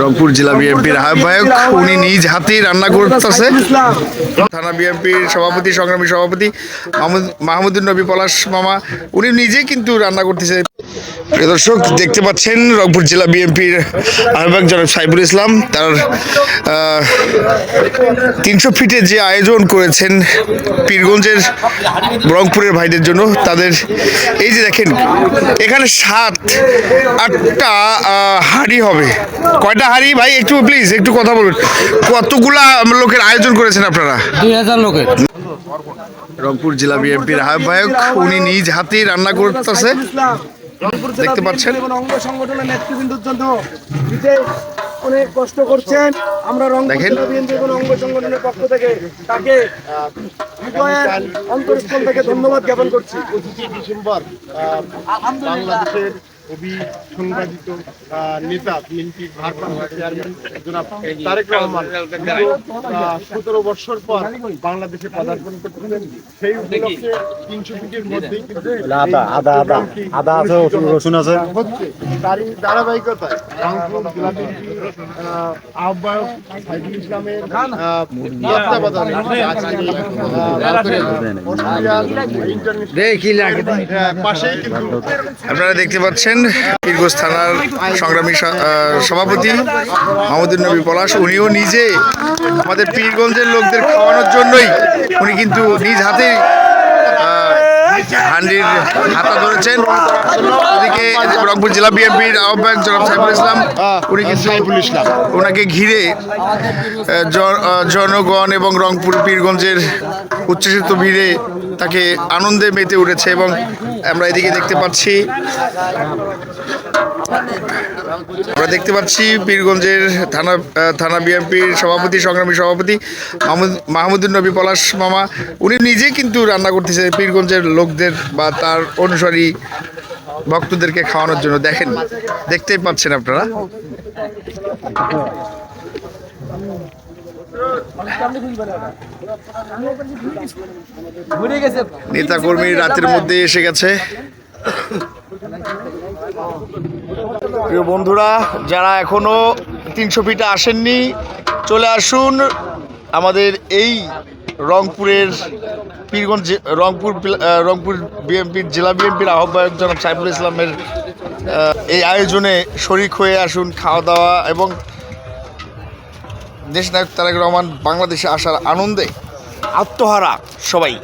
রংপুর জেলা বিএনপির আহ্বায়ক উনি নিজ হাতেই রান্না করতেছে। থানা বিএনপির সভাপতি, সংগ্রামী সভাপতি মাহমুদুর নবী পলাশ মামা উনি নিজেই কিন্তু রান্না করতেছে। প্রিয় দর্শক, দেখতে পাচ্ছেন রংপুর জেলা বিএনপির আহ্বায়ক জনাব সাইফুল ইসলাম তার 300 ফিটে যে আয়োজন করেছেন পীরগঞ্জের রংপুরের ভাইদের জন্য, তাদের এই যে দেখেন এখানে 7-8টা হাঁড়ি হবে। কয়টা হাঁড়ি ভাই, একটু প্লিজ একটু কথা বলুন। কতগুলা লোকের আয়োজন করেছেন আপনারা? 2000 লোকের। রংপুর জেলা বিএনপির আহ্বায়ক উনি নিজ হাতেই রান্না করতেছে, দেখতে পাচ্ছেন। অঙ্গ সংগঠনের নেতৃবৃন্দর জন্য অনেক কষ্ট করছেন। আমরা রংপুর জেলা বিএনপির অঙ্গ সংগঠনের পক্ষ থেকে তাকে হৃদয়ের অন্তরস্থল থেকে ধন্যবাদ জ্ঞাপন করছি। 25 ডিসেম্বর বাংলাদেশের অভিসংবাদিত নেতা বিএনপির ভারপ্রাপ্ত চেয়ারম্যান জনাব তারেক রহমান 17 বছর পর বাংলাদেশে পদার্পণ করতেছেন। সেই উপলক্ষে 300 ফিটের মধ্যেই হচ্ছে। তারই ধারাবাহিকতায় রংপুর জেলা বিএনপির আহ্বায়ক সাইফুল ইসলামের তত্ত্বাবধানে পাশেই কিন্তু আপনারা দেখতে পাচ্ছেন পীরগঞ্জ থানার সংগ্রামী সভাপতি মাহমুদুর নবী পলাশ উনিও নিজে আমাদের পীরগঞ্জের লোকদের খাওয়ানোর জন্যই উনি কিন্তু নিজ হাতে হান্ডির হাতা ধরেছেন। ওদিকে রংপুর জেলা বিএনপির আহ্বায়ক জনাব সাইফুল ইসলাম উনি কিন্তু ওনাকে ঘিরে জনগণ এবং রংপুর পীরগঞ্জের উচ্ছ্বসিত ভিড়ে তাকে আনন্দে মেতে উঠেছে। এবং আমরা এদিকে দেখতে পাচ্ছি পীরগঞ্জের থানা বিএনপির সভাপতি, সংগ্রামী সভাপতি মাহমুদুর নবী পলাশ মামা উনি নিজেই কিন্তু রান্না করতেছে পীরগঞ্জের লোকদের বা তার অনুসারী ভক্তদেরকে খাওয়ানোর জন্য। দেখতেই পাচ্ছেন আপনারা। নেতা কর্মী রাতের মধ্যে এসে গেছে। প্রিয় বন্ধুরা, যারা এখনো 300 ফিটে আসেননি চলে আসুন আমাদের এই রংপুরের পীরগঞ্জ রংপুর বিএনপির জেলা বিএনপির আহ্বায়ক জনাব সাইফুল ইসলামের এই আয়োজনে শরিক হয়ে আসুন। খাওয়া দাওয়া এবং দেশনায়ক তারেক রহমান বাংলাদেশে আসার আনন্দে আত্মহারা সবাই।